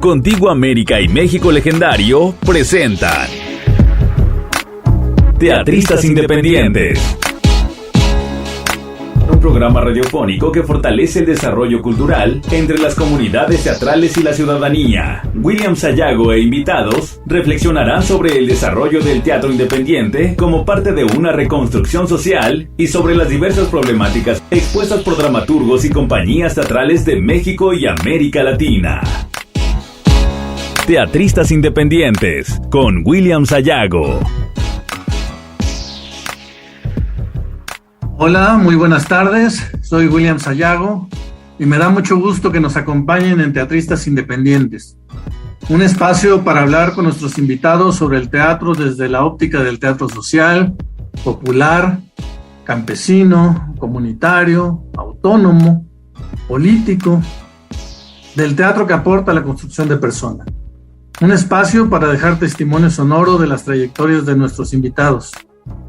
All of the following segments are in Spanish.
Contigo América y México Legendario presentan Teatristas Independientes. Un programa radiofónico que fortalece el desarrollo cultural entre las comunidades teatrales y la ciudadanía. William Sayago e invitados reflexionarán sobre el desarrollo del teatro independiente como parte de una reconstrucción social y sobre las diversas problemáticas expuestas por dramaturgos y compañías teatrales de México y América Latina. Teatristas Independientes con William Sayago. Hola, muy buenas tardes. Soy William Sayago y me da mucho gusto que nos acompañen en Teatristas Independientes, un espacio para hablar con nuestros invitados sobre el teatro desde la óptica del teatro social, popular, campesino, comunitario, autónomo, político, del teatro que aporta a la construcción de personas. Un espacio para dejar testimonio sonoro de las trayectorias de nuestros invitados.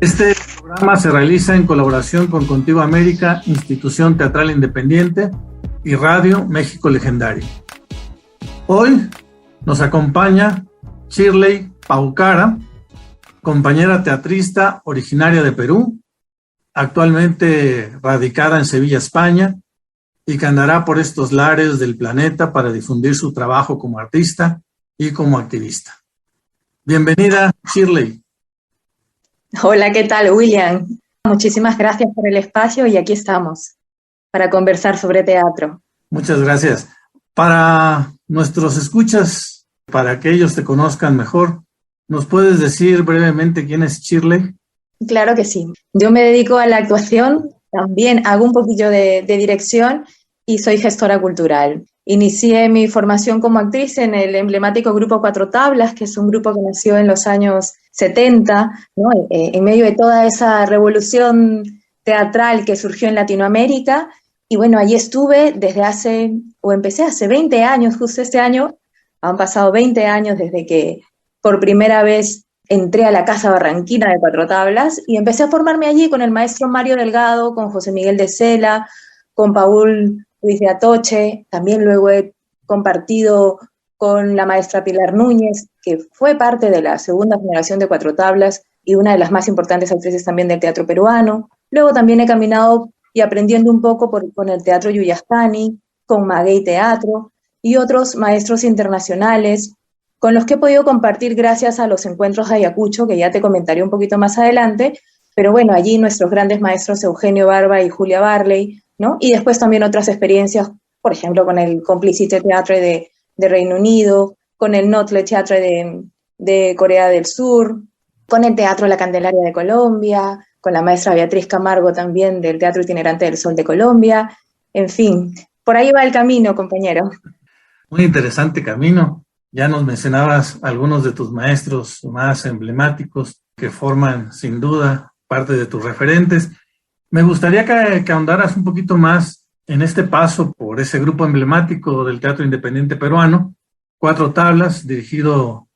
Este programa se realiza en colaboración con Contigo América, Institución Teatral Independiente y Radio México Legendario. Hoy nos acompaña Shirley Paucara, compañera teatrista originaria de Perú, actualmente radicada en Sevilla, España, y que andará por estos lares del planeta para difundir su trabajo como artista y como activista. Bienvenida, Shirley. Hola, ¿qué tal, William? Muchísimas gracias por el espacio y aquí estamos para conversar sobre teatro. Muchas gracias. Para nuestros escuchas, para que ellos te conozcan mejor, ¿nos puedes decir brevemente quién es Shirley? Claro que sí. Yo me dedico a la actuación, también hago un poquillo de dirección y soy gestora cultural. Inicié mi formación como actriz en el emblemático grupo Cuatro Tablas, que es un grupo que nació en los años 70, ¿no? En medio de toda esa revolución teatral que surgió en Latinoamérica. Y bueno, allí estuve empecé hace 20 años, justo este año. Han pasado 20 años desde que por primera vez entré a la Casa Barranquina de Cuatro Tablas y empecé a formarme allí con el maestro Mario Delgado, con José Miguel de Sela, con Paul Luis de Atoche. También luego he compartido con la maestra Pilar Núñez, que fue parte de la segunda generación de Cuatro Tablas y una de las más importantes actrices también del teatro peruano. Luego también he caminado y aprendiendo un poco con el Teatro Yuyastani, con Maguey Teatro y otros maestros internacionales con los que he podido compartir gracias a los encuentros de Ayacucho, que ya te comentaré un poquito más adelante. Pero bueno, allí nuestros grandes maestros Eugenio Barba y Julia Barley, ¿no? Y después también otras experiencias, por ejemplo, con el Complicité Theatre de Reino Unido, con el Notre Theatre de Corea del Sur, con el Teatro La Candelaria de Colombia, con la maestra Beatriz Camargo también del Teatro Itinerante del Sol de Colombia. En fin, por ahí va el camino, compañero. Muy interesante camino. Ya nos mencionabas algunos de tus maestros más emblemáticos que forman sin duda parte de tus referentes. Me gustaría que ahondaras un poquito más en este paso por ese grupo emblemático del teatro independiente peruano, Cuatro Tablas, dirigido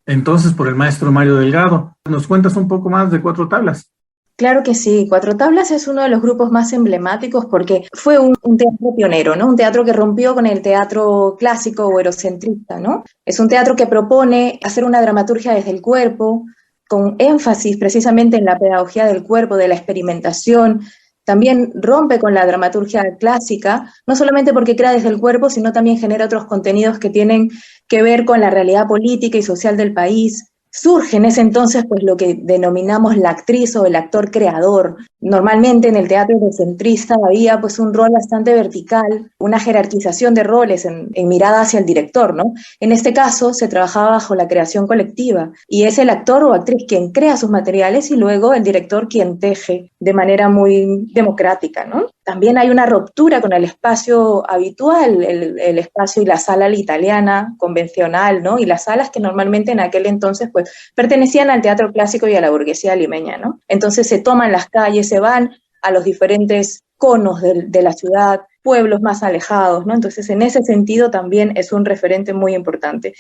entonces por el maestro Mario Delgado. ¿Nos cuentas un poco más de Cuatro Tablas? Claro que sí. Cuatro Tablas es uno de los grupos más emblemáticos porque fue un teatro pionero, ¿no? Un teatro que rompió con el teatro clásico o eurocentrista, ¿no? Es un teatro que propone hacer una dramaturgia desde el cuerpo, con énfasis precisamente en la pedagogía del cuerpo, de la experimentación. También rompe con la dramaturgia clásica, no solamente porque crea desde el cuerpo, sino también genera otros contenidos que tienen que ver con la realidad política y social del país. Surge en ese entonces pues lo que denominamos la actriz o el actor creador. Normalmente en el teatro eurocentrista había pues un rol bastante vertical, una jerarquización de roles en mirada hacia el director, ¿no? En este caso se trabajaba bajo la creación colectiva y es el actor o actriz quien crea sus materiales y luego el director quien teje de manera muy democrática, ¿no? También hay una ruptura con el espacio habitual, el espacio y la sala italiana convencional, ¿no? Y las salas que normalmente en aquel entonces pues pertenecían al teatro clásico y a la burguesía limeña, ¿no? Entonces se toman las calles, se van a los diferentes conos de la ciudad, pueblos más alejados, ¿no? Entonces en ese sentido también es un referente muy importante.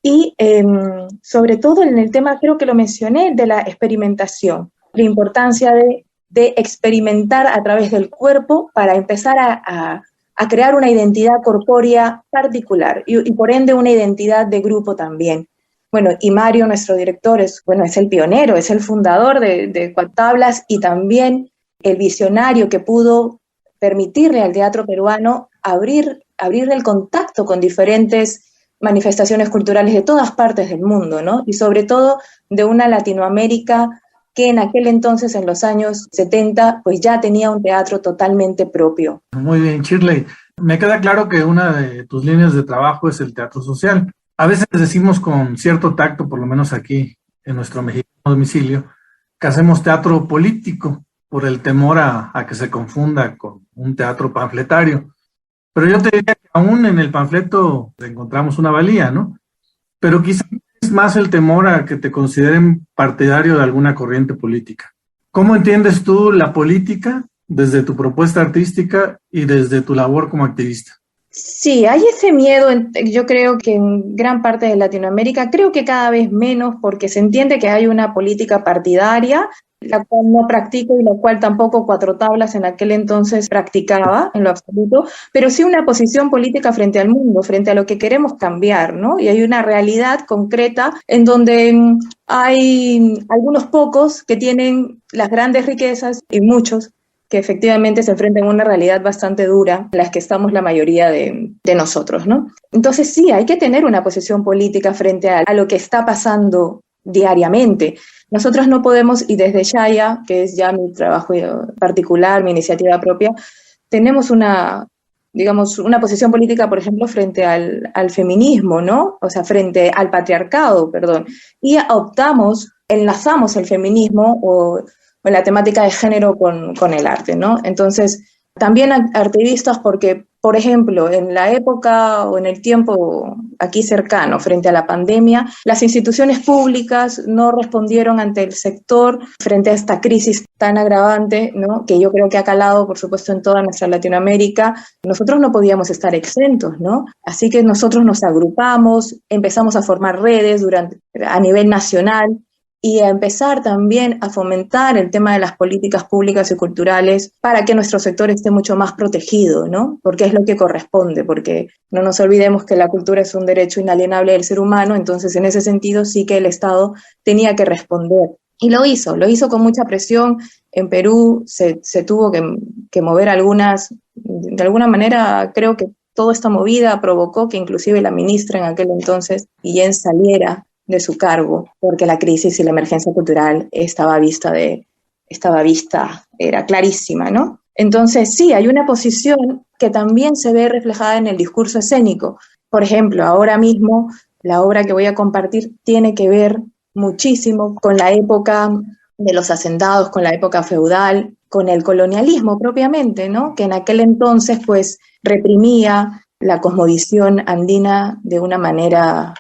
Y sobre todo en el tema, creo que lo mencioné, de la experimentación, la importancia de experimentar a través del cuerpo para empezar a a crear una identidad corpórea particular y por ende una identidad de grupo también. Bueno, y Mario, nuestro director, es el pionero, es el fundador de Cuatro Tablas y también el visionario que pudo permitirle al teatro peruano abrir el contacto con diferentes manifestaciones culturales de todas partes del mundo, ¿no? Y sobre todo de una Latinoamérica que en aquel entonces, en los años 70, pues ya tenía un teatro totalmente propio. Muy bien, Shirley. Me queda claro que una de tus líneas de trabajo es el teatro social. A veces decimos con cierto tacto, por lo menos aquí en nuestro mexicano domicilio, que hacemos teatro político por el temor a que se confunda con un teatro panfletario. Pero yo te diría que aún en el panfleto encontramos una valía, ¿no? Pero quizás es más el temor a que te consideren partidario de alguna corriente política. ¿Cómo entiendes tú la política desde tu propuesta artística y desde tu labor como activista? Sí, hay ese miedo, yo creo que en gran parte de Latinoamérica, creo que cada vez menos, porque se entiende que hay una política partidaria, la cual no practico y la cual tampoco Cuatro Tablas en aquel entonces practicaba en lo absoluto, pero sí una posición política frente al mundo, frente a lo que queremos cambiar, ¿no? Y hay una realidad concreta en donde hay algunos pocos que tienen las grandes riquezas y muchos que efectivamente se enfrentan a una realidad bastante dura, en las que estamos la mayoría de nosotros, ¿no? Entonces sí, hay que tener una posición política frente a lo que está pasando diariamente. Nosotros no podemos, y desde Shaya, que es ya mi trabajo particular, mi iniciativa propia, tenemos una posición política, por ejemplo, frente al feminismo, ¿no? O sea, frente al patriarcado, perdón. Y enlazamos el feminismo o la temática de género con el arte, ¿no? Entonces, también activistas porque, por ejemplo, en la época o en el tiempo aquí cercano, frente a la pandemia, las instituciones públicas no respondieron ante el sector frente a esta crisis tan agravante, ¿no? Que yo creo que ha calado, por supuesto, en toda nuestra Latinoamérica. Nosotros no podíamos estar exentos, ¿no? Así que nosotros nos agrupamos, empezamos a formar redes a nivel nacional, y a empezar también a fomentar el tema de las políticas públicas y culturales para que nuestro sector esté mucho más protegido, ¿no? Porque es lo que corresponde, porque no nos olvidemos que la cultura es un derecho inalienable del ser humano, entonces en ese sentido sí que el Estado tenía que responder. Y lo hizo con mucha presión. En Perú se tuvo que mover de alguna manera creo que toda esta movida provocó que inclusive la ministra en aquel entonces, Guillén, saliera de su cargo, porque la crisis y la emergencia cultural estaba vista, era clarísima, ¿no? Entonces, sí, hay una posición que también se ve reflejada en el discurso escénico. Por ejemplo, ahora mismo, la obra que voy a compartir tiene que ver muchísimo con la época de los hacendados, con la época feudal, con el colonialismo propiamente, ¿no? Que en aquel entonces, pues, reprimía la cosmovisión andina de una manera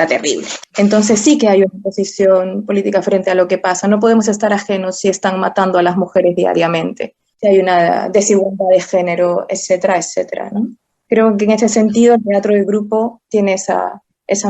terrible. Entonces sí que hay una posición política frente a lo que pasa. No podemos estar ajenos si están matando a las mujeres diariamente, si hay una desigualdad de género, etcétera, etcétera, ¿no? Creo que en ese sentido el teatro de grupo tiene esa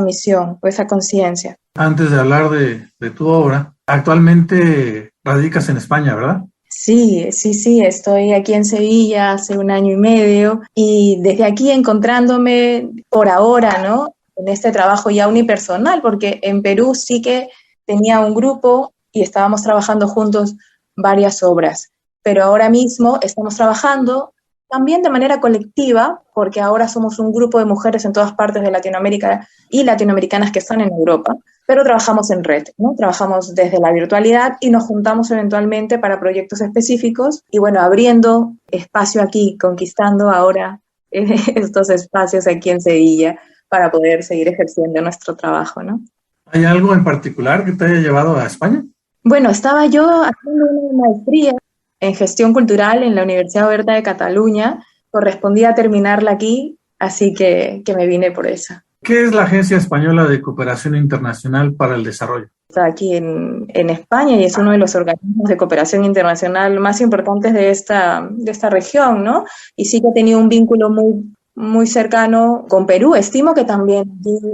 misión o esa conciencia. Antes de hablar de tu obra, actualmente radicas en España, ¿verdad? Sí, estoy aquí en Sevilla hace 1 año y medio y desde aquí encontrándome por ahora, ¿no? En este trabajo ya unipersonal, porque en Perú sí que tenía un grupo y estábamos trabajando juntos varias obras, pero ahora mismo estamos trabajando también de manera colectiva, porque ahora somos un grupo de mujeres en todas partes de Latinoamérica y latinoamericanas que están en Europa, pero trabajamos en red, ¿no? Trabajamos desde la virtualidad y nos juntamos eventualmente para proyectos específicos y bueno, abriendo espacio aquí, conquistando ahora estos espacios aquí en Sevilla, para poder seguir ejerciendo nuestro trabajo, ¿no? ¿Hay algo en particular que te haya llevado a España? Bueno, estaba yo haciendo una maestría en gestión cultural en la Universidad Oberta de Cataluña. Correspondía terminarla aquí, así que me vine por esa. ¿Qué es la Agencia Española de Cooperación Internacional para el Desarrollo? Está aquí en España y es uno de los organismos de cooperación internacional más importantes de esta región, ¿no? Y sí que ha tenido un vínculo muy muy cercano con Perú. Estimo que también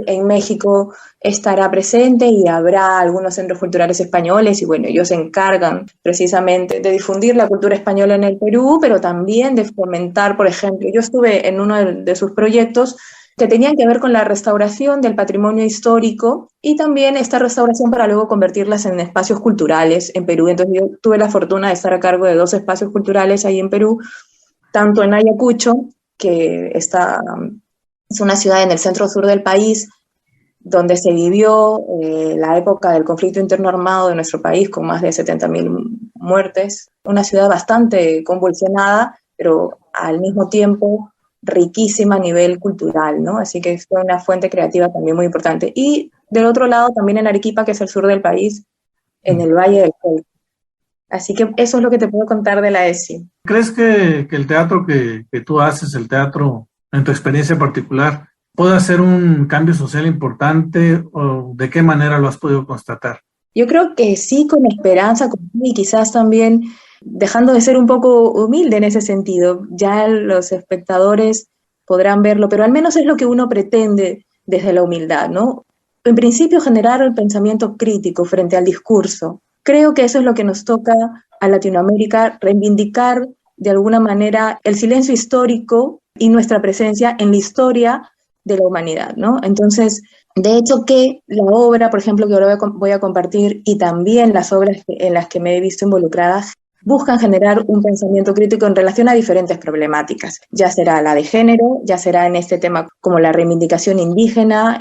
en México estará presente y habrá algunos centros culturales españoles y bueno, ellos se encargan precisamente de difundir la cultura española en el Perú, pero también de fomentar, por ejemplo, yo estuve en uno de sus proyectos que tenían que ver con la restauración del patrimonio histórico y también esta restauración para luego convertirlas en espacios culturales en Perú. Entonces yo tuve la fortuna de estar a cargo de 2 espacios culturales ahí en Perú, tanto en Ayacucho, que es una ciudad en el centro sur del país, donde se vivió la época del conflicto interno armado de nuestro país, con más de 70.000 muertes. Una ciudad bastante convulsionada, pero al mismo tiempo riquísima a nivel cultural, ¿no? Así que fue una fuente creativa también muy importante. Y del otro lado, también en Arequipa, que es el sur del país, en el Valle del Colca. Así que eso es lo que te puedo contar de la ESI. ¿Crees que el teatro que tú haces, el teatro, en tu experiencia particular, puede hacer un cambio social importante o de qué manera lo has podido constatar? Yo creo que sí, con esperanza, y quizás también dejando de ser un poco humilde en ese sentido. Ya los espectadores podrán verlo, pero al menos es lo que uno pretende desde la humildad, ¿no? En principio, generar el pensamiento crítico frente al discurso. Creo que eso es lo que nos toca a Latinoamérica, reivindicar de alguna manera el silencio histórico y nuestra presencia en la historia de la humanidad, ¿no? Entonces, de hecho que la obra, por ejemplo, que ahora voy a compartir, y también las obras en las que me he visto involucrada, buscan generar un pensamiento crítico en relación a diferentes problemáticas. Ya será la de género, ya será en este tema como la reivindicación indígena,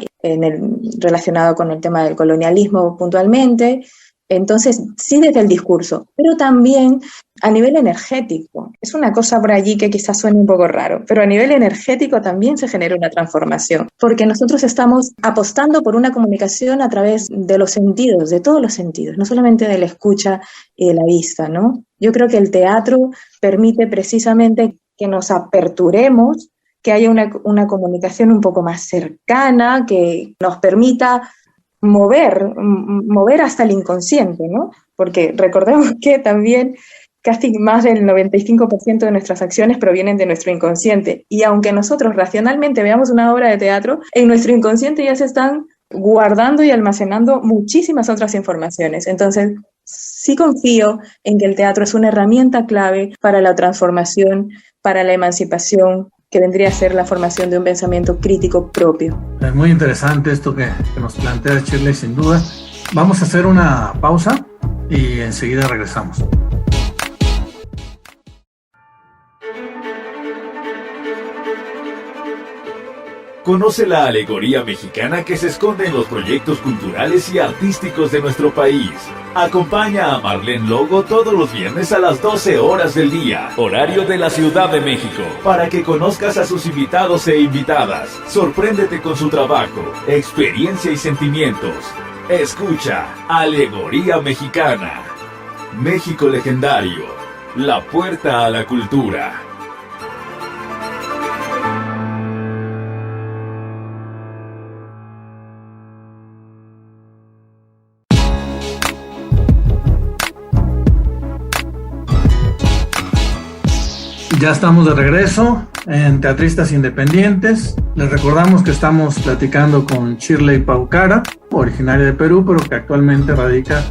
relacionado con el tema del colonialismo puntualmente. Entonces, sí desde el discurso, pero también a nivel energético. Es una cosa por allí que quizás suene un poco raro, pero a nivel energético también se genera una transformación, porque nosotros estamos apostando por una comunicación a través de los sentidos, de todos los sentidos, no solamente de la escucha y de la vista, ¿no? Yo creo que el teatro permite precisamente que nos aperturemos, que haya una comunicación un poco más cercana, que nos permita mover hasta el inconsciente, ¿no? Porque recordemos que también casi más del 95% de nuestras acciones provienen de nuestro inconsciente. Y aunque nosotros racionalmente veamos una obra de teatro, en nuestro inconsciente ya se están guardando y almacenando muchísimas otras informaciones. Entonces, sí confío en que el teatro es una herramienta clave para la transformación, para la emancipación, que vendría a ser la formación de un pensamiento crítico propio. Es muy interesante esto que nos plantea Shirley, sin duda. Vamos a hacer una pausa y enseguida regresamos. Conoce la alegoría mexicana que se esconde en los proyectos culturales y artísticos de nuestro país. Acompaña a Marlene Logo todos los viernes a las 12 horas del día, horario de la Ciudad de México, para que conozcas a sus invitados e invitadas. Sorpréndete con su trabajo, experiencia y sentimientos. Escucha Alegoría Mexicana. México legendario, la puerta a la cultura. Ya estamos de regreso en Teatristas Independientes. Les recordamos que estamos platicando con Shirley Paucara, originaria de Perú, pero que actualmente radica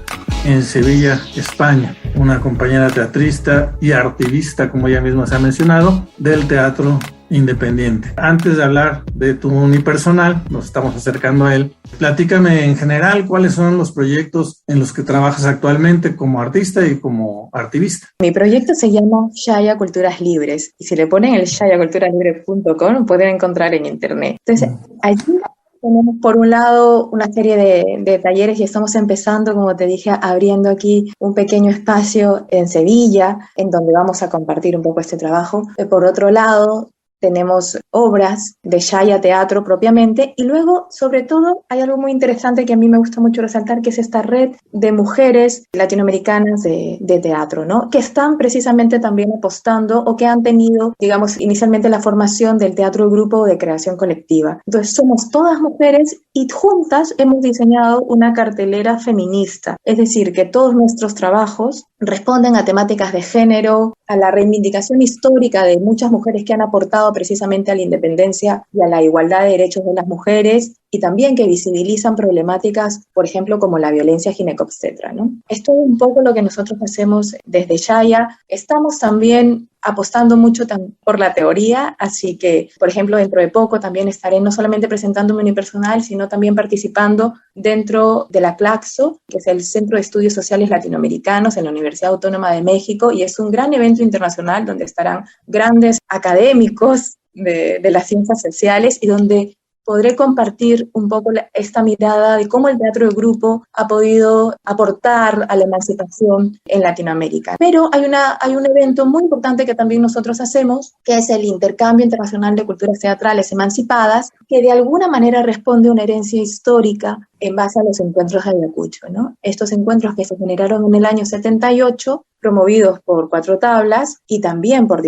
en Sevilla, España. Una compañera teatrista y artivista, como ella misma se ha mencionado, del teatro independiente. Antes de hablar de tu unipersonal, nos estamos acercando a él. Platícame en general cuáles son los proyectos en los que trabajas actualmente como artista y como activista. Mi proyecto se llama Shaya Culturas Libres, y si le ponen el shayaculturaslibres.com pueden encontrar en internet. Entonces, allí tenemos por un lado una serie de talleres y estamos empezando, como te dije, abriendo aquí un pequeño espacio en Sevilla, en donde vamos a compartir un poco este trabajo. Por otro lado, tenemos obras de Shaya Teatro propiamente, y luego, sobre todo, hay algo muy interesante que a mí me gusta mucho resaltar, que es esta red de mujeres latinoamericanas de teatro, ¿no? Que están precisamente también apostando o que han tenido, digamos, inicialmente la formación del teatro de grupo o de creación colectiva. Entonces, somos todas mujeres y juntas hemos diseñado una cartelera feminista, es decir, que todos nuestros trabajos responden a temáticas de género, a la reivindicación histórica de muchas mujeres que han aportado precisamente a la independencia y a la igualdad de derechos de las mujeres, y también que visibilizan problemáticas, por ejemplo, como la violencia ginecobstetra, ¿no? Esto es un poco lo que nosotros hacemos desde Yaya. Estamos también apostando mucho por la teoría, así que, por ejemplo, dentro de poco también estaré no solamente presentando mi unipersonal, sino también participando dentro de la CLACSO, que es el Centro de Estudios Sociales Latinoamericanos en la Universidad Autónoma de México, y es un gran evento internacional donde estarán grandes académicos de las ciencias sociales y donde podré compartir un poco esta mirada de cómo el teatro de grupo ha podido aportar a la emancipación en Latinoamérica. Pero hay un evento muy importante que también nosotros hacemos, que es el Intercambio Internacional de Culturas Teatrales Emancipadas, que de alguna manera responde a una herencia histórica en base a los encuentros de Ayacucho, ¿no? Estos encuentros que se generaron en el año 78, promovidos por Cuatro Tablas y también por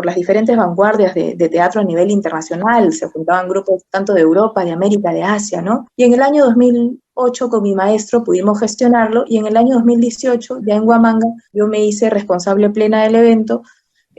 las diferentes vanguardias de teatro a nivel internacional. Se juntaban grupos tanto de Europa, de América, de Asia, ¿no? Y en el año 2008 con mi maestro pudimos gestionarlo, y en el año 2018, ya en Huamanga, yo me hice responsable plena del evento,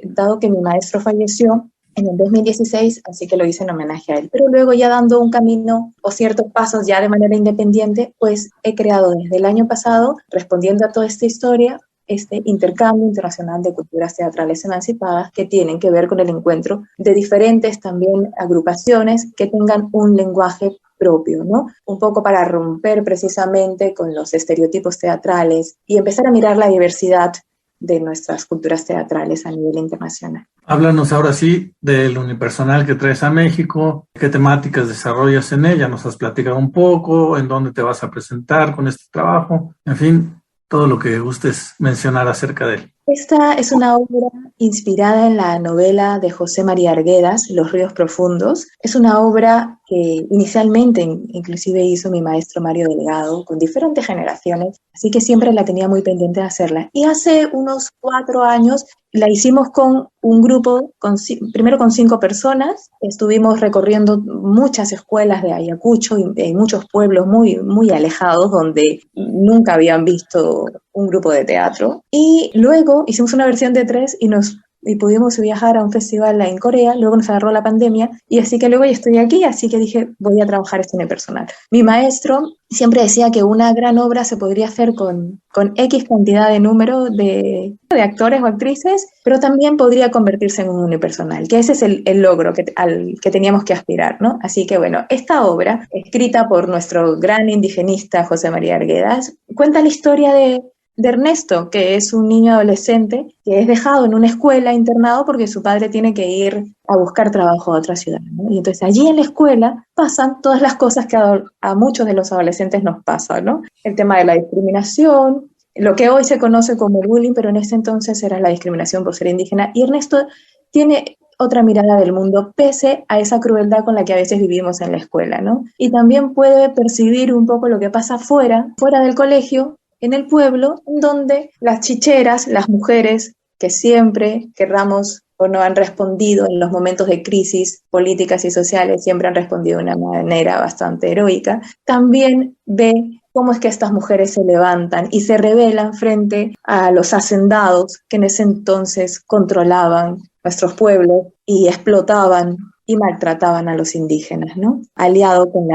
dado que mi maestro falleció en el 2016, así que lo hice en homenaje a él. Pero luego, ya dando un camino o ciertos pasos ya de manera independiente, pues he creado desde el año pasado, respondiendo a toda esta historia, este intercambio internacional de culturas teatrales emancipadas, que tienen que ver con el encuentro de diferentes también agrupaciones que tengan un lenguaje propio, ¿no? Un poco para romper precisamente con los estereotipos teatrales y empezar a mirar la diversidad de nuestras culturas teatrales a nivel internacional. Háblanos ahora sí del unipersonal que traes a México, qué temáticas desarrollas en ella, nos has platicado un poco, en dónde te vas a presentar con este trabajo, en fin, todo lo que gustes mencionar acerca de él. Esta es una obra inspirada en la novela de José María Arguedas, Los ríos profundos. Es una obra que inicialmente inclusive hizo mi maestro Mario Delgado con diferentes generaciones, así que siempre la tenía muy pendiente de hacerla. Y hace unos 4 años la hicimos con un grupo, primero con 5 personas. Estuvimos recorriendo muchas escuelas de Ayacucho y en muchos pueblos muy, muy alejados donde nunca habían visto un grupo de teatro. Y luego hicimos una versión de 3 y pudimos viajar a un festival en Corea. Luego nos agarró la pandemia y así que luego ya estoy aquí, así que dije, voy a trabajar esto en el personal. Mi maestro siempre decía que una gran obra se podría hacer con X cantidad de número de actores o actrices, pero también podría convertirse en un unipersonal, que ese es el logro al que teníamos que aspirar, ¿no? Así que bueno, esta obra, escrita por nuestro gran indigenista José María Arguedas, cuenta la historia de Ernesto, que es un niño adolescente que es dejado en una escuela internado porque su padre tiene que ir a buscar trabajo a otra ciudad, ¿no? Y entonces allí en la escuela pasan todas las cosas que a muchos de los adolescentes nos pasan, ¿no? El tema de la discriminación, lo que hoy se conoce como el bullying, pero en ese entonces era la discriminación por ser indígena. Y Ernesto tiene otra mirada del mundo, pese a esa crueldad con la que a veces vivimos en la escuela, ¿no? Y también puede percibir un poco lo que pasa fuera del colegio, en el pueblo, donde las chicheras, las mujeres que siempre querramos o no han respondido en los momentos de crisis políticas y sociales, siempre han respondido de una manera bastante heroica, también ve cómo es que estas mujeres se levantan y se rebelan frente a los hacendados que en ese entonces controlaban nuestros pueblos y explotaban y maltrataban a los indígenas, ¿no? Aliado con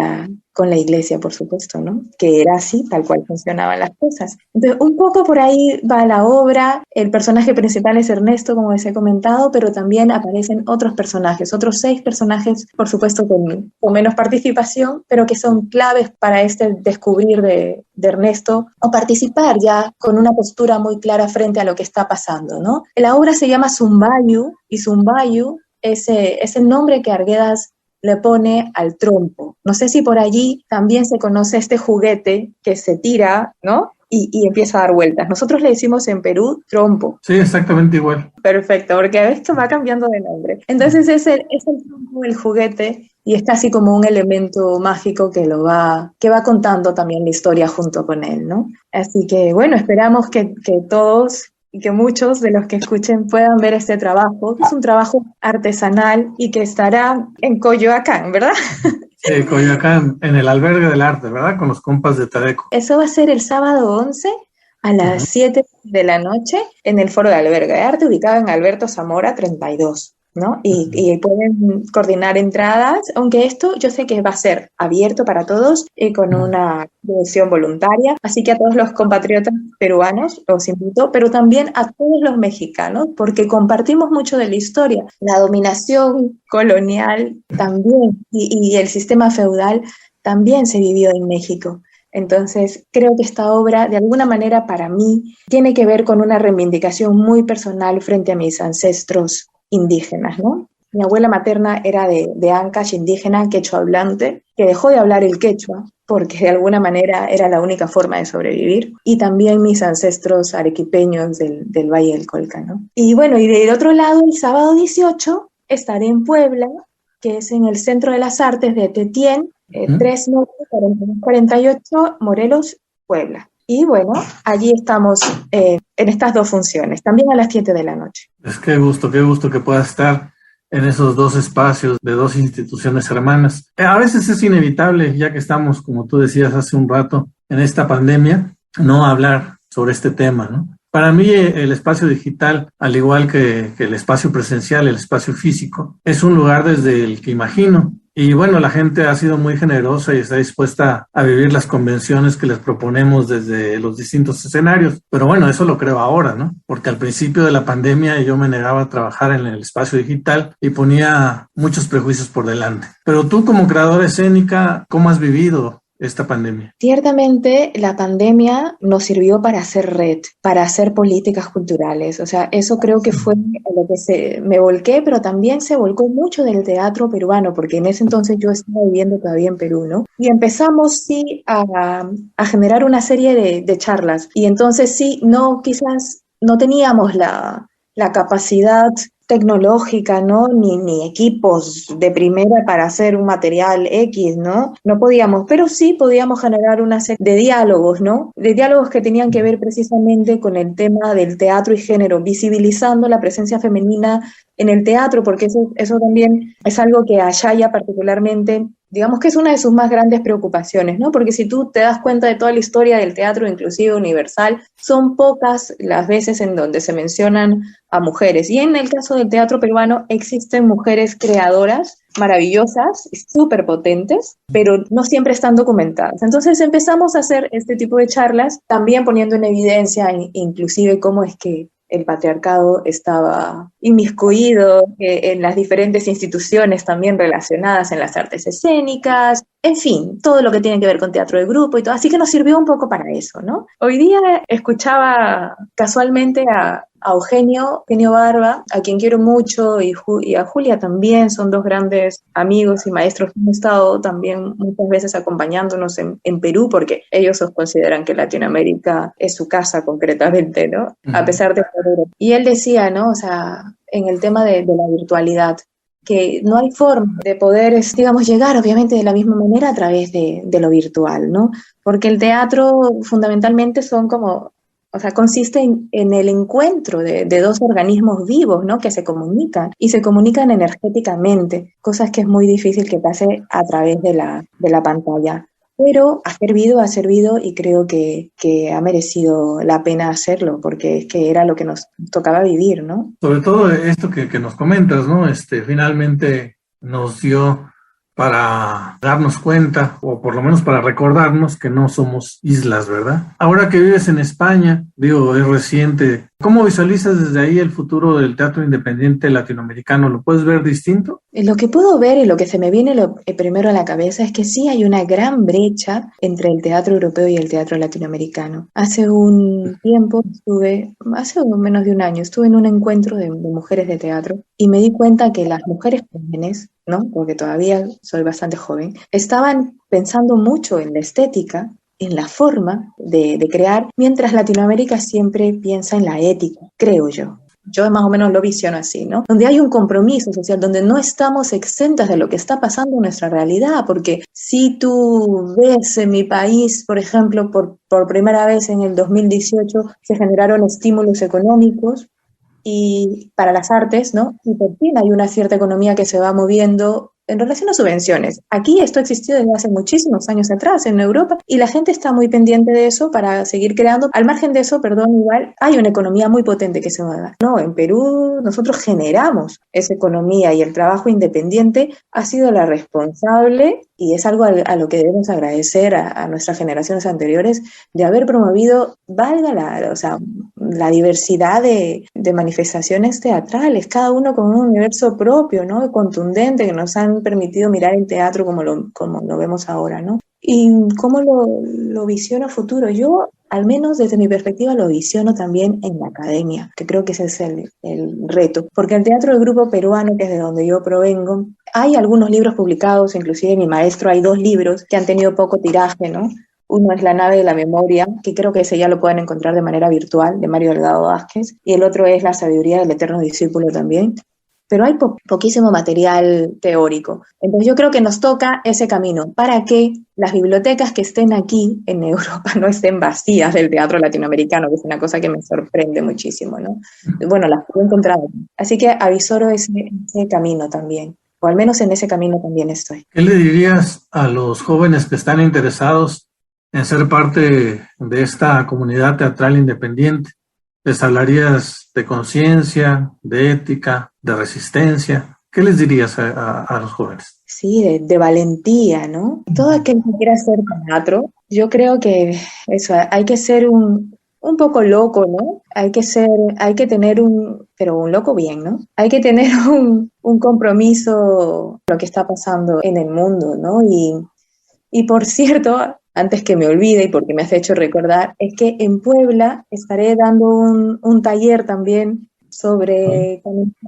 la iglesia, por supuesto, ¿no? Que era así, tal cual funcionaban las cosas. Entonces, un poco por ahí va la obra. El personaje principal es Ernesto, como les he comentado, pero también aparecen otros personajes, otros 6 personajes, por supuesto, con menos participación, pero que son claves para este descubrir de Ernesto, o participar ya con una postura muy clara frente a lo que está pasando, ¿no? La obra se llama Zumbayu, y Zumbayu es el nombre que Arguedas le pone al trompo. No sé si por allí también se conoce este juguete que se tira, ¿no? Y empieza a dar vueltas. Nosotros le decimos en Perú trompo. Sí, exactamente igual. Perfecto, porque esto va cambiando de nombre. Entonces es el trompo, el juguete, y es casi como un elemento mágico que va contando también la historia junto con él, ¿no? Así que bueno, esperamos que todos y que muchos de los que escuchen puedan ver este trabajo, que es un trabajo artesanal y que estará en Coyoacán, ¿verdad? Sí, Coyoacán, en el Albergue del Arte, ¿verdad? Con los compas de Tareco. Eso va a ser el sábado 11 a las 7 de la noche en el Foro de Albergue de Arte, ubicado en Alberto Zamora 32. ¿no? Y pueden coordinar entradas, aunque esto yo sé que va a ser abierto para todos y con una producción voluntaria, así que a todos los compatriotas peruanos los invito, pero también a todos los mexicanos, porque compartimos mucho de la historia. La dominación colonial también y el sistema feudal también se vivió en México. Entonces, creo que esta obra, de alguna manera, para mí, tiene que ver con una reivindicación muy personal frente a mis ancestros indígenas, ¿no? Mi abuela materna era de Ancash, indígena, quechua hablante, que dejó de hablar el quechua porque de alguna manera era la única forma de sobrevivir, y también mis ancestros arequipeños del Valle del Colca, ¿no? Y bueno, y del otro lado, el sábado 18 estaré en Puebla, que es en el Centro de las Artes de Tetien, 3-9-48, Morelos, Puebla. Y bueno, allí estamos en estas dos funciones, también a las 7 de la noche. Es qué gusto que pueda estar en esos dos espacios de dos instituciones hermanas. A veces es inevitable, ya que estamos, como tú decías hace un rato, en esta pandemia, no hablar sobre este tema, ¿no? Para mí el espacio digital, al igual que el espacio presencial, el espacio físico, es un lugar desde el que imagino. Y bueno, la gente ha sido muy generosa y está dispuesta a vivir las convenciones que les proponemos desde los distintos escenarios. Pero bueno, eso lo creo ahora, ¿no? Porque al principio de la pandemia yo me negaba a trabajar en el espacio digital y ponía muchos prejuicios por delante. Pero tú, como creadora escénica, ¿cómo has vivido esta pandemia? Ciertamente la pandemia nos sirvió para hacer red, para hacer políticas culturales. O sea, eso creo que fue a lo que me volqué, pero también se volcó mucho del teatro peruano, porque en ese entonces yo estaba viviendo todavía en Perú, ¿no? Y empezamos, sí, a generar una serie de charlas. Y entonces sí, quizás no teníamos la capacidad tecnológica, ¿no? Ni equipos de primera para hacer un material X, ¿no? No podíamos, pero sí podíamos generar una serie de diálogos, ¿no? De diálogos que tenían que ver precisamente con el tema del teatro y género, visibilizando la presencia femenina en el teatro, porque eso también es algo que a Yaya particularmente, digamos que es una de sus más grandes preocupaciones, ¿no? Porque si tú te das cuenta de toda la historia del teatro, inclusive universal, son pocas las veces en donde se mencionan a mujeres. Y en el caso del teatro peruano existen mujeres creadoras maravillosas, súper potentes, pero no siempre están documentadas. Entonces empezamos a hacer este tipo de charlas, también poniendo en evidencia inclusive cómo es que el patriarcado estaba inmiscuido en las diferentes instituciones también relacionadas en las artes escénicas, en fin, todo lo que tiene que ver con teatro de grupo y todo, así que nos sirvió un poco para eso, ¿no? Hoy día escuchaba casualmente a Eugenio Barba, a quien quiero mucho, y a Julia también, son dos grandes amigos y maestros que han estado también muchas veces acompañándonos en Perú, porque ellos consideran que Latinoamérica es su casa concretamente, ¿no? Uh-huh. A pesar de todo. Y él decía, ¿no? O sea, en el tema de la virtualidad, que no hay forma de poder, digamos, llegar obviamente de la misma manera a través de lo virtual, ¿no? Porque el teatro fundamentalmente consiste en el encuentro de dos organismos vivos, ¿no? Que se comunican y se comunican energéticamente, cosas que es muy difícil que pase a través de la pantalla. Pero ha servido y creo que ha merecido la pena hacerlo, porque es que era lo que nos tocaba vivir, ¿no? Sobre todo esto que nos comentas, ¿no? Finalmente nos dio para darnos cuenta, o por lo menos para recordarnos que no somos islas, ¿verdad? Ahora que vives en España, es reciente, ¿cómo visualizas desde ahí el futuro del teatro independiente latinoamericano? ¿Lo puedes ver distinto? Lo que puedo ver y lo que se me viene primero a la cabeza es que sí hay una gran brecha entre el teatro europeo y el teatro latinoamericano. Hace un tiempo hace menos de un año, estuve en un encuentro de mujeres de teatro y me di cuenta que las mujeres jóvenes, ¿no? Porque todavía soy bastante joven, estaban pensando mucho en la estética, en la forma de crear, mientras Latinoamérica siempre piensa en la ética, creo yo. Yo más o menos lo visiono así, ¿no? Donde hay un compromiso social, donde no estamos exentas de lo que está pasando en nuestra realidad, porque si tú ves en mi país, por ejemplo, por primera vez en el 2018 se generaron estímulos económicos y para las artes, ¿no? Y por fin hay una cierta economía que se va moviendo en relación a subvenciones. Aquí esto existió desde hace muchísimos años atrás en Europa y la gente está muy pendiente de eso para seguir creando. Al margen de eso, igual hay una economía muy potente que se mueva. No, en Perú nosotros generamos esa economía y el trabajo independiente ha sido la responsable, y es algo a lo que debemos agradecer a nuestras generaciones anteriores, de haber promovido, la diversidad de manifestaciones teatrales, cada uno con un universo propio, ¿no? Contundente, que nos han permitido mirar el teatro como lo vemos ahora, ¿no? Y cómo lo visiono a futuro. Yo, al menos desde mi perspectiva, lo visiono también en la academia, que creo que ese es el reto. Porque el teatro del grupo peruano, que es de donde yo provengo, hay algunos libros publicados, inclusive mi maestro, hay 2 libros que han tenido poco tiraje, ¿no? Uno es La nave de la memoria, que creo que ese ya lo pueden encontrar de manera virtual, de Mario Delgado Vázquez, y el otro es La sabiduría del eterno discípulo también. Pero hay poquísimo material teórico. Entonces yo creo que nos toca ese camino para que las bibliotecas que estén aquí en Europa no estén vacías del teatro latinoamericano, que es una cosa que me sorprende muchísimo, ¿no? Bueno, las he encontrado. Así que avisoro ese camino también, o al menos en ese camino también estoy. ¿Qué le dirías a los jóvenes que están interesados en ser parte de esta comunidad teatral independiente? ¿Les hablarías de conciencia, de ética, de resistencia? ¿Qué les dirías a los jóvenes? Sí, de valentía, ¿no? Todo aquel que quiera hacer teatro, yo creo que eso, hay que ser un poco loco, ¿no? Hay que tener pero un loco bien, ¿no? Hay que tener un compromiso con lo que está pasando en el mundo, ¿no? Y por cierto, antes que me olvide, y porque me has hecho recordar, es que en Puebla estaré dando un taller también sobre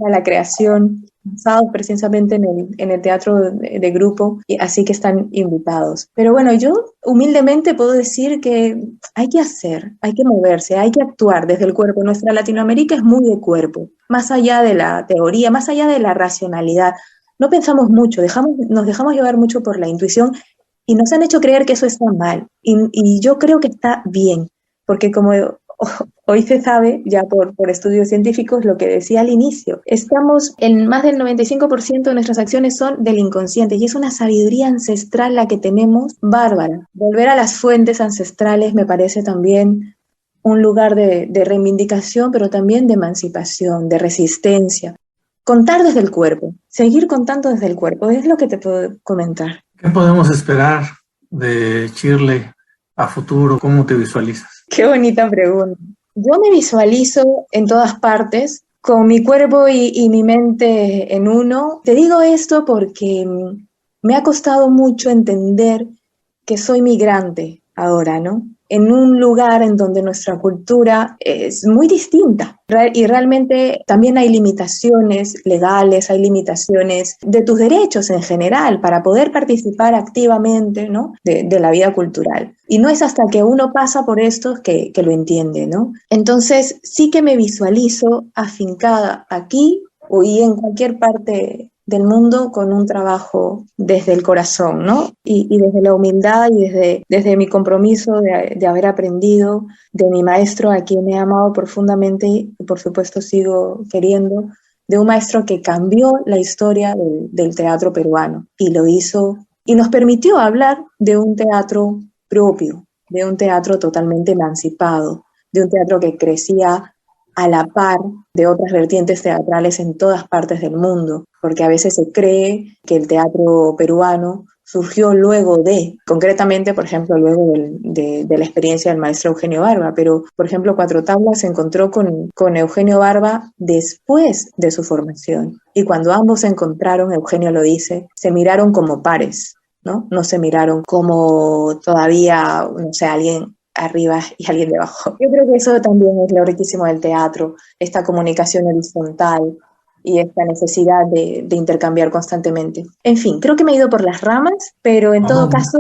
la creación, basado precisamente en el teatro de grupo, y así que están invitados. Pero bueno, yo humildemente puedo decir que hay que hacer, hay que moverse, hay que actuar desde el cuerpo. Nuestra Latinoamérica es muy de cuerpo, más allá de la teoría, más allá de la racionalidad. No pensamos mucho, nos dejamos llevar mucho por la intuición, y nos han hecho creer que eso está mal. Y yo creo que está bien, porque como hoy se sabe, ya por estudios científicos, lo que decía al inicio, estamos en más del 95% de nuestras acciones son del inconsciente, y es una sabiduría ancestral la que tenemos, bárbara. Volver a las fuentes ancestrales me parece también un lugar de reivindicación, pero también de emancipación, de resistencia. Contar desde el cuerpo, seguir contando desde el cuerpo, es lo que te puedo comentar. ¿Qué podemos esperar de Shirley a futuro? ¿Cómo te visualizas? Qué bonita pregunta. Yo me visualizo en todas partes, con mi cuerpo y mi mente en uno. Te digo esto porque me ha costado mucho entender que soy migrante ahora, ¿no? En un lugar en donde nuestra cultura es muy distinta y realmente también hay limitaciones legales, hay limitaciones de tus derechos en general para poder participar activamente, ¿no? de la vida cultural. Y no es hasta que uno pasa por esto que lo entiende, ¿no? Entonces sí que me visualizo afincada aquí y en cualquier parte del mundo con un trabajo desde el corazón, ¿no? Y desde la humildad y desde mi compromiso de haber aprendido de mi maestro, a quien he amado profundamente y por supuesto sigo queriendo, de un maestro que cambió la historia del teatro peruano y lo hizo y nos permitió hablar de un teatro propio, de un teatro totalmente emancipado, de un teatro que crecía a la par de otras vertientes teatrales en todas partes del mundo, porque a veces se cree que el teatro peruano surgió concretamente, por ejemplo, luego de la experiencia del maestro Eugenio Barba, pero, por ejemplo, Cuatro Tablas se encontró con Eugenio Barba después de su formación, y cuando ambos se encontraron, Eugenio lo dice, se miraron como pares, ¿no? No se miraron como todavía, no sé, alguien arriba y alguien debajo. Yo creo que eso también es lo riquísimo del teatro, esta comunicación horizontal y esta necesidad de intercambiar constantemente. En fin, creo que me he ido por las ramas, pero en todo caso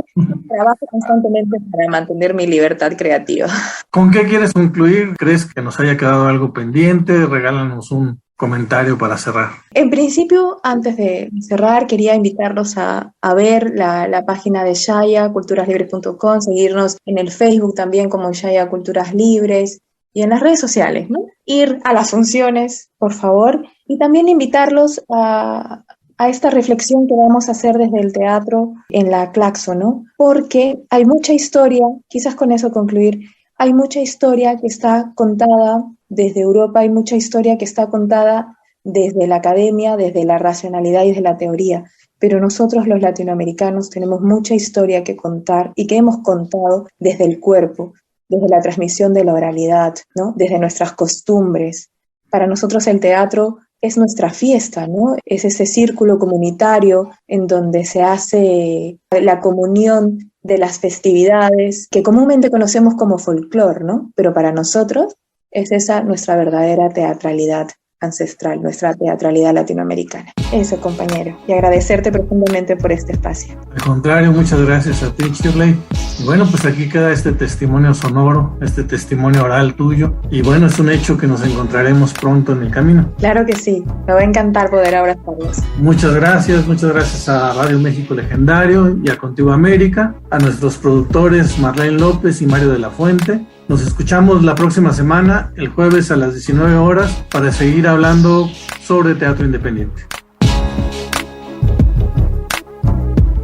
trabajo constantemente para mantener mi libertad creativa. ¿Con qué quieres concluir? ¿Crees que nos haya quedado algo pendiente? Regálanos un comentario para cerrar. En principio, antes de cerrar, quería invitarlos a ver la página de Shaya, culturaslibres.com, seguirnos en el Facebook también como Shaya Culturas Libres y en las redes sociales, ¿no? Ir a las funciones, por favor, y también invitarlos a a esta reflexión que vamos a hacer desde el teatro en la Claxo, ¿no? Porque hay mucha historia, quizás con eso concluir, hay mucha historia que está contada desde Europa, hay mucha historia que está contada desde la academia, desde la racionalidad y desde la teoría, pero nosotros los latinoamericanos tenemos mucha historia que contar y que hemos contado desde el cuerpo, desde la transmisión de la oralidad, ¿no? Desde nuestras costumbres. Para nosotros el teatro es nuestra fiesta, ¿no? Es ese círculo comunitario en donde se hace la comunión de las festividades que comúnmente conocemos como folclore, ¿no? Pero para nosotros es esa nuestra verdadera teatralidad ancestral, nuestra teatralidad latinoamericana. Eso, compañero, y agradecerte profundamente por este espacio. Al contrario, muchas gracias a ti, Shirley. Y bueno, pues aquí queda este testimonio sonoro, este testimonio oral tuyo. Y bueno, es un hecho que nos encontraremos pronto en el camino. Claro que sí, me va a encantar poder abrazarlos. Muchas gracias a Radio México Legendario y a Contigo América, a nuestros productores Marlene López y Mario de la Fuente. Nos escuchamos la próxima semana, el jueves a las 19 horas, para seguir hablando sobre teatro independiente.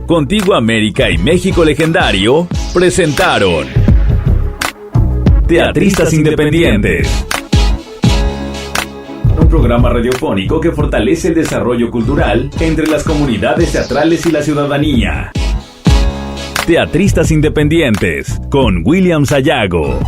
Contigo América y México Legendario presentaron Teatristas Independientes, un programa radiofónico que fortalece el desarrollo cultural entre las comunidades teatrales y la ciudadanía. Teatristas Independientes con William Sayago.